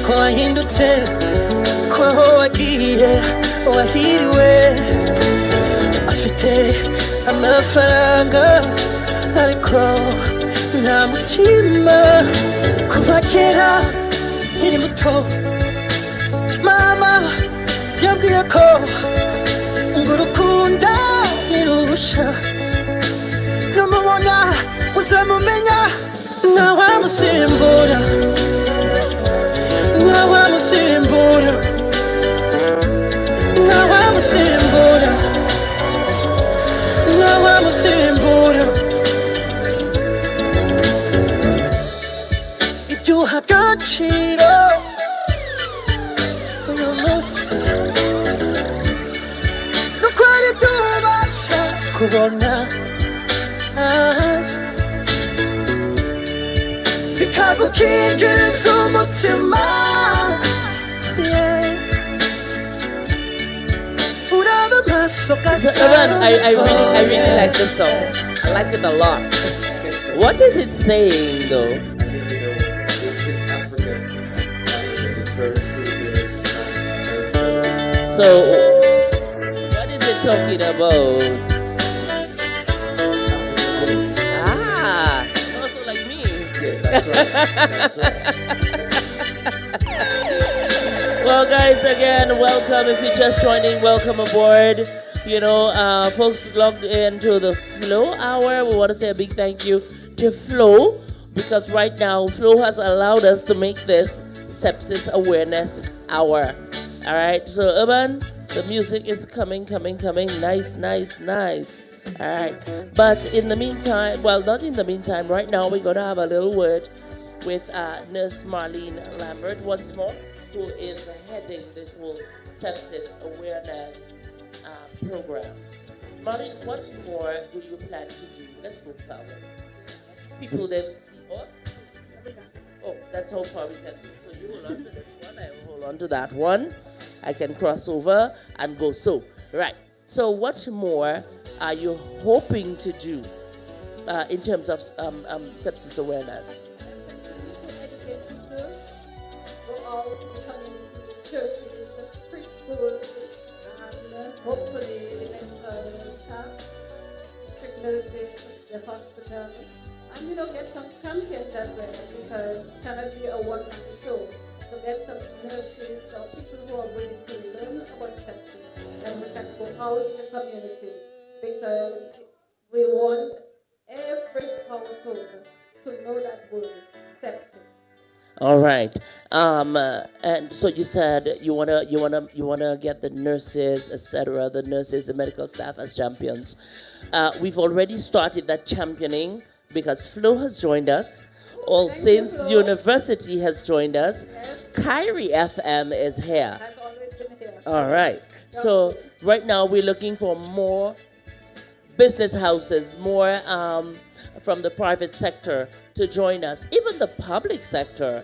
E: ko wahindutse ko wagiye wahiriwe afite amafaranga ariko nta mutima kuva kera nkiri muto mama yambwiye ko ngo urukundo ntirusha Usamumenya nawamusimbura nawamusimbura nawamusimbura nawamusimbura ibyuha agaciro uyu munsi dukora ibyo ubasha kubona bikagukingiriza umutima uraba amaso
G: I really like this song. I like it a lot. What is it saying though?
B: I mean, it's African. It's African. It's very soothing. It's nice.
G: So, what is it talking about? Ah, also like me.
B: Yeah, that's right. That's right.
G: Well, guys, again, welcome. If you're just joining, welcome aboard. You know, folks logged into the Flow Hour. We want to say a big thank you to Flow, because right now, Flow has allowed us to make this Sepsis Awareness Hour. All right, so Urban, the music is coming. Nice. All right, but in the meantime, well, not in the meantime, right now, we're going to have a little word with Nurse Marlene Lambert once more, who is heading this whole sepsis awareness program. Marlene, what more do you plan to do? Let's go forward. People then see us. Oh, that's how far we can go. So you hold on to this one, I will hold on to that one. I can cross over and go so. Right. So what more are you hoping to do in terms of sepsis awareness?
D: Educate people, go out to the community, churches, preschools, and hopefully the medical staff, strict nurses, the hospital, and get some champions as well, because it cannot be a one-man show. So get some nurses or people who are willing to learn about sepsis, and we can go out in the community, because we want every household to know that word, sepsis.
G: All right. And so you said you wanna get the nurses, etc., the nurses, the medical staff as champions. We've already started that championing because Flo has joined us. All Saints University has joined us.
D: Yes.
G: Kyrie FM is here.
D: Has always been here.
G: All right. So right now we're looking for more business houses, more from the private sector to join us, even the public sector,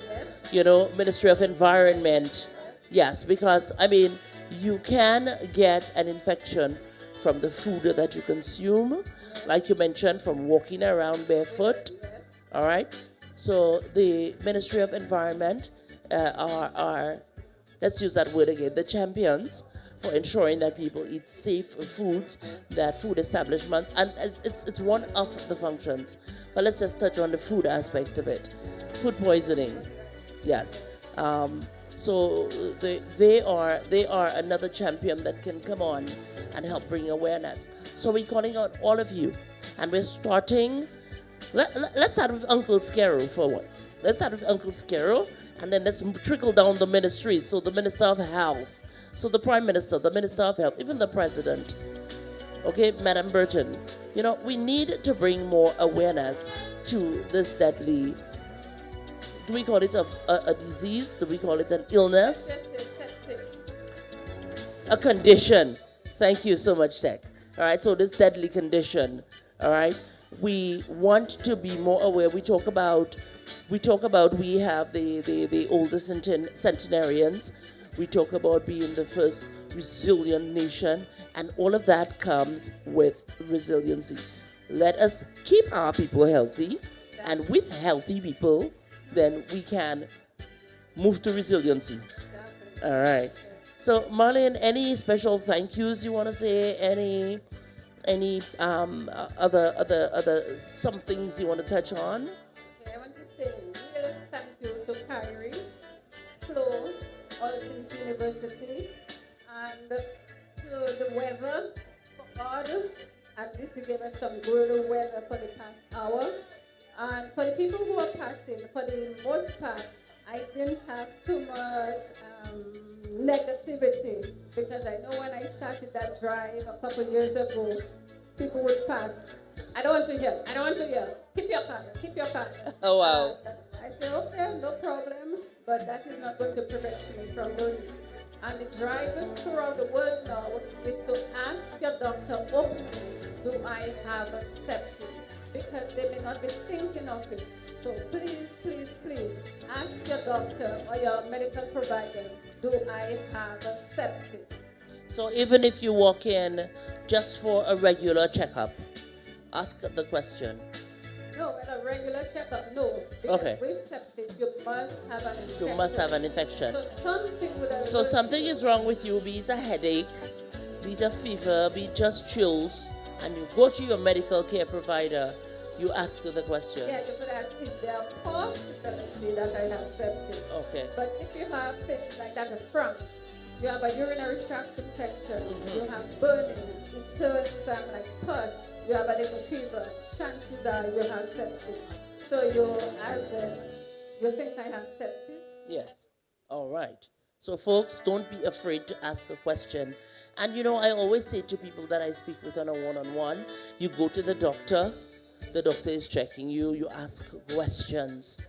G: Ministry of Environment. Yes, because, I mean, you can get an infection from the food that you consume, like you mentioned, from walking around barefoot. All right? So the Ministry of Environment are, let's use that word again, the champions for ensuring that people eat safe foods, that food establishments, and it's one of the functions. But let's just touch on the food aspect of it. Food poisoning, yes. So they are another champion that can come on and help bring awareness. So we're calling out all of you, and we're starting. Let's start with Uncle Scarrow for once. Let's start with Uncle Scarrow, and then let's trickle down the ministries. So the Minister of Health. So the Prime Minister, the Minister of Health, even the President, okay, Madam Burton, we need to bring more awareness to this deadly, do we call it a disease? Do we call it an illness? A condition. Thank you so much, Tech. All right, so this deadly condition, all right, we want to be more aware. We talk about we have the oldest centenarians. We talk about being the first resilient nation, and all of that comes with resiliency. Let us keep our people healthy, and with healthy people, then we can move to resiliency. All right. So, Marlene, any special thank yous you want to say? Any other some things you want to touch on?
D: Okay, I want to say real thank you to Kyrie, Flo, All Saints University, and to the weather, for God. At least to give us some good weather for the past hour. And for the people who are passing, for the most part, I didn't have too much negativity because I know when I started that drive a couple years ago, people would pass. I don't want to hear. I don't want to hear. Keep your car. Keep your car.
G: Oh, wow.
D: I said, okay, no problem, but that is not going to prevent me from doing it. And the drive throughout the world now is to ask your doctor openly, do I have sepsis? Because they may not be thinking of it. So please, please, please, ask your doctor or your medical provider, do I have sepsis?
C: So even if you walk in just for a regular checkup, ask the question.
D: No, with a regular checkup, no. Because
C: Okay.
D: with sepsis, you must have an infection.
C: You must have an infection.
D: So
C: something is wrong with you, be it a headache, be it a fever, be it just chills, and you go to your medical care provider, you ask the question.
D: Yeah, you could ask, is there a possibility that I have sepsis?
C: Okay.
D: But if you have things like that up front, you have a urinary tract infection, you have burning, it turns like pus, you have a little fever, chances are you have sepsis. So you ask them, you think I have sepsis?
C: Yes. All right. So, folks, don't be afraid to ask a question. And you know, I always say to people that I speak with on a one-on-one, you go to the doctor is checking you, you ask questions.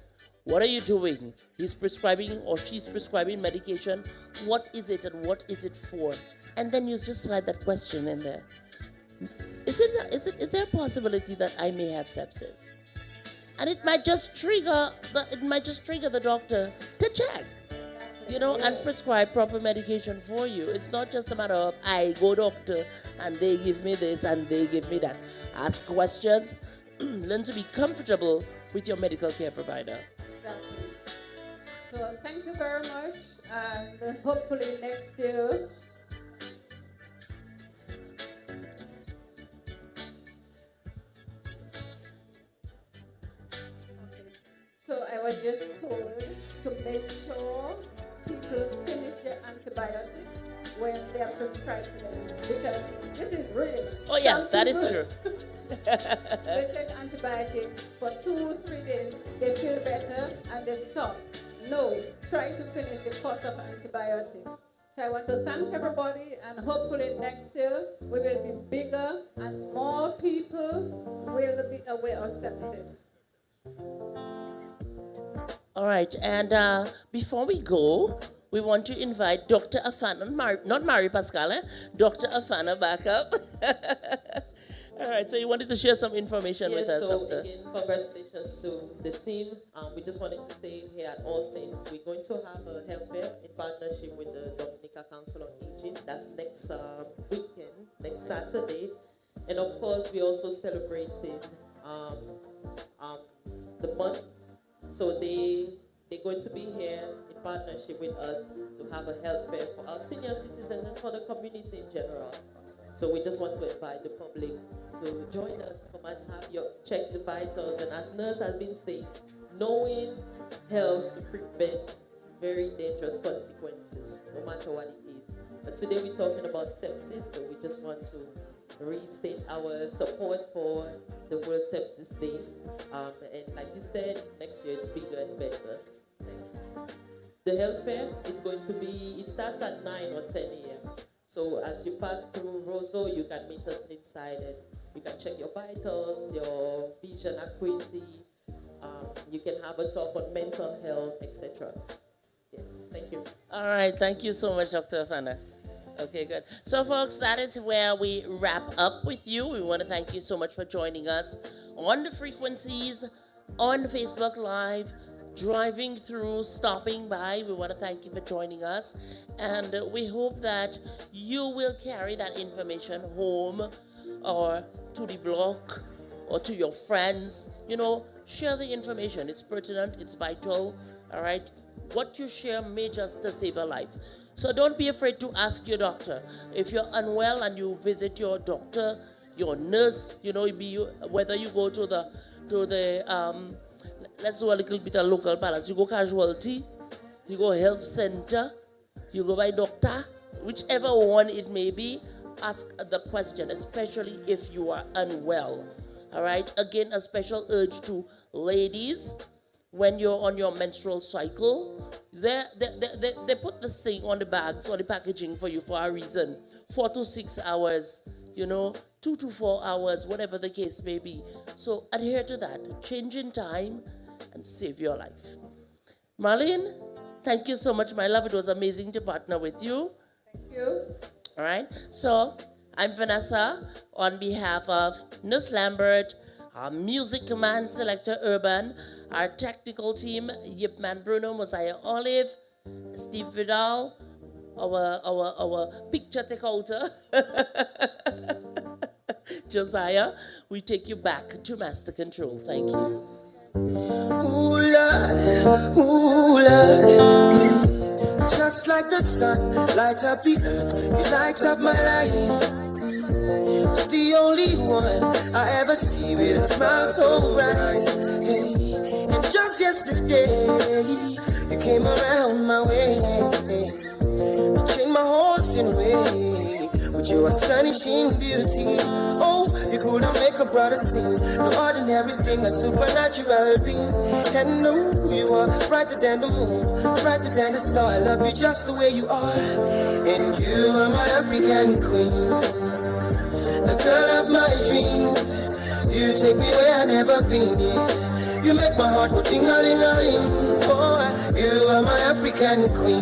C: What are you doing? He's prescribing or she's prescribing medication. What is it and what is it for? And then you just slide that question in there. Is there a possibility that I may have sepsis? And it might just trigger the doctor to check, and prescribe proper medication for you. It's not just a matter of I go doctor and they give me this and they give me that. Ask questions. Learn to be comfortable with your medical care provider.
D: Exactly. So thank you very much, and hopefully next year. So I was just told to make sure people finish their antibiotics when they are prescribed to them, because this is real.
C: Oh yeah,
D: Some
C: that is
D: people,
C: true.
D: they take antibiotics for 2-3 days, they feel better and they stop. No, try to finish the course of antibiotics. So I want to thank everybody, and hopefully next year we will be bigger and more people will be aware of sepsis.
C: All right, and before we go, we want to invite Dr. Afana, not Mary Pascal, Dr. Afana back up. All right, so you wanted to share some information with us,
G: so
C: Doctor.
G: again, congratulations to the team. We just wanted to say here at All Saints, we're going to have a health fair in partnership with the Dominica Council on Aging. That's next weekend, next Saturday. And of course, we also celebrated the month. So they're going to be here in partnership with us to have a health fair for our senior citizens and for the community in general. So we just want to invite the public to join us, come and check the vitals. And as nurse has been saying, knowing helps to prevent very dangerous consequences, no matter what it is. But today we're talking about sepsis, so we just want to restate our support for the World Sepsis Day. And like you said, next year is bigger and better. Thanks. The health fair is going to be, it starts at 9 or 10 a.m. So as you pass through Roseau, you can meet us inside and you can check your vitals, your vision acuity. You can have a talk on mental health, etc. Yeah, thank you.
C: All right, thank you so much, Dr. Afana. Okay, good. So, folks, that is where we wrap up with you. We want to thank you so much for joining us on the frequencies, on Facebook Live, driving through, stopping by. We want to thank you for joining us. And we hope that you will carry that information home or to the block or to your friends. Share the information. It's pertinent, it's vital, all right? What you share may just save a life. So don't be afraid to ask your doctor. If you're unwell and you visit your doctor, your nurse, whether you go to the let's do a little bit of local balance. You go casualty, you go health center, you go by doctor, whichever one it may be, ask the question, especially if you are unwell. All right. Again, a special urge to ladies when you're on your menstrual cycle. They put this thing on the bags, on the packaging for you for a reason. 4 to 6 hours, 2 to 4 hours, whatever the case may be. So adhere to that. Change in time and save your life. Marlene, thank you so much, my love. It was amazing to partner with you.
D: Thank you.
C: All right. So I'm Vanessa on behalf of Nurse Lambert, our music command selector Urban, our technical team Yipman Bruno, Mosiah Olive, Steve Vidal, our picture takeouter Josiah. We take you back to master control. Thank you.
E: Ooh, Lord, ooh, Lord. Just like the sun lights up the earth, it lights up my life. The only one I ever see with a smile so bright. Hey. And just yesterday, you came around my way. You changed my horse in way with your astonishing beauty. Oh, you couldn't make a brother sing. No ordinary thing, a supernatural being. And no, you are brighter than the moon, brighter than the star. I love you just the way you are. And you are my African queen, the girl of my dreams. You take me where I've never been. You make my heart go ting-a-ling-a-ling. Oh, you are my African queen.